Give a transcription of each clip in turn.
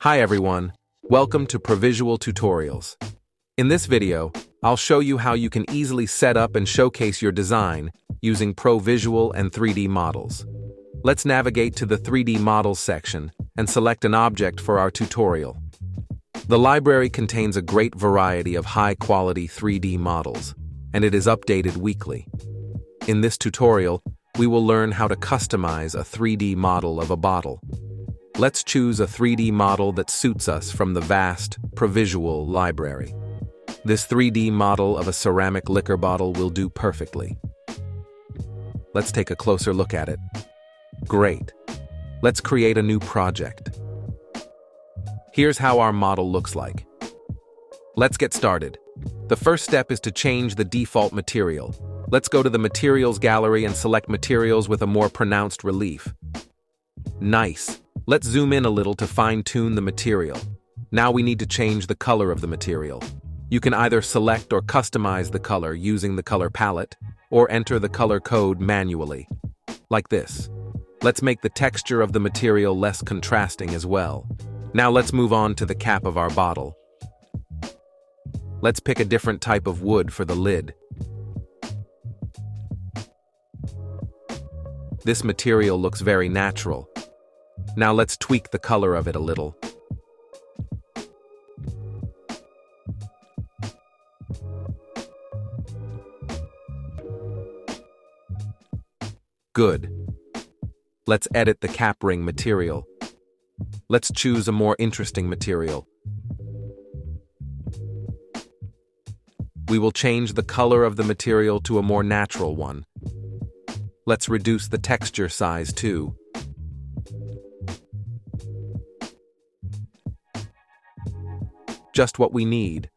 Hi everyone, welcome to Provisual Tutorials. In this video, I'll show you how you can easily set up and showcase your design using Provisual and 3D models. Let's navigate to the 3D Models section and select an object for our tutorial. The library contains a great variety of high-quality 3D models, and it is updated weekly. In this tutorial, we will learn how to customize a 3D model of a bottle. Let's choose a 3D model that suits us from the vast Provisual library. This 3D model of a ceramic liquor bottle will do perfectly. Let's take a closer look at it. Great. Let's create a new project. Here's how our model looks like. Let's get started. The first step is to change the default material. Let's go to the Materials gallery and select materials with a more pronounced relief. Nice. Let's zoom in a little to fine-tune the material. Now we need to change the color of the material. You can either select or customize the color using the color palette, or enter the color code manually. Like this. Let's make the texture of the material less contrasting as well. Now let's move on to the cap of our bottle. Let's pick a different type of wood for the lid. This material looks very natural. Now let's tweak the color of it a little. Good. Let's edit the cap ring material. Let's choose a more interesting material. We will change the color of the material to a more natural one. Let's reduce the texture size too. Just what we need.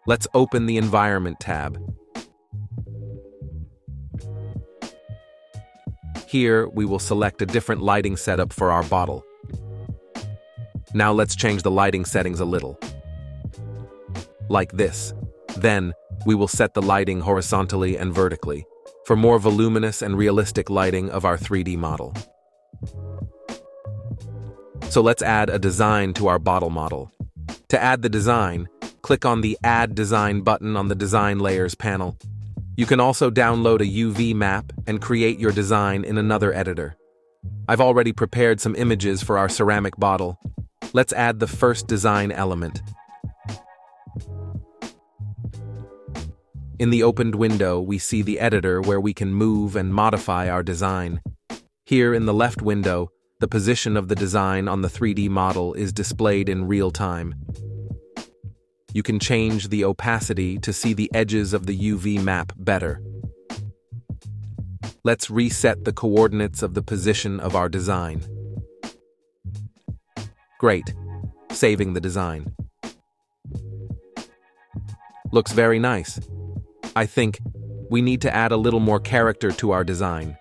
Let's open the Environment tab. Here, we will select a different lighting setup for our bottle. Now let's change the lighting settings a little. Like this. Then, we will set the lighting horizontally and vertically for more voluminous and realistic lighting of our 3D model. So let's add a design to our bottle model. To add the design, click on the Add Design button on the Design Layers panel. You can also download a UV map and create your design in another editor. I've already prepared some images for our ceramic bottle. Let's add the first design element. In the opened window, we see the editor where we can move and modify our design. Here in the left window, the position of the design on the 3D model is displayed in real time. You can change the opacity to see the edges of the UV map better. Let's reset the coordinates of the position of our design. Great. Saving the design. Looks very nice. I think we need to add a little more character to our design.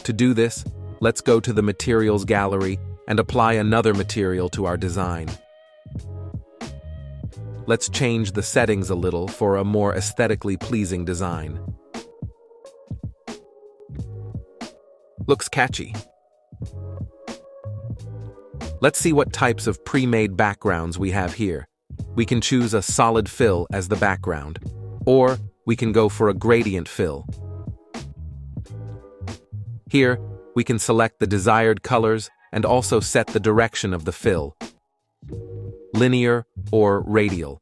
To do this, let's go to the Materials gallery and apply another material to our design. Let's change the settings a little for a more aesthetically pleasing design. Looks catchy. Let's see what types of pre-made backgrounds we have here. We can choose a solid fill as the background, or we can go for a gradient fill. Here, we can select the desired colors and also set the direction of the fill, linear or radial.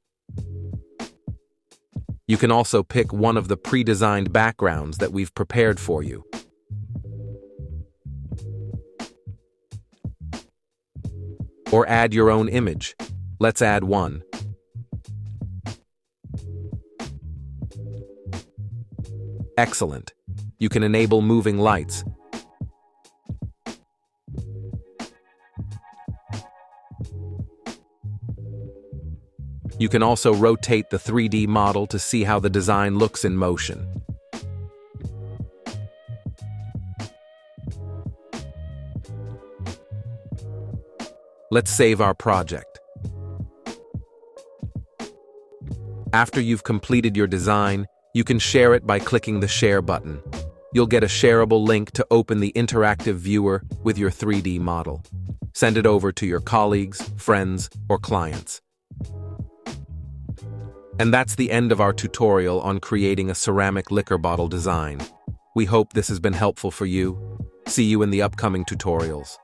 You can also pick one of the pre-designed backgrounds that we've prepared for you. Or add your own image. Let's add one. Excellent. You can enable moving lights. You can also rotate the 3D model to see how the design looks in motion. Let's save our project. After you've completed your design, you can share it by clicking the Share button. You'll get a shareable link to open the interactive viewer with your 3D model. Send it over to your colleagues, friends, or clients. And that's the end of our tutorial on creating a ceramic liquor bottle design. We hope this has been helpful for you. See you in the upcoming tutorials.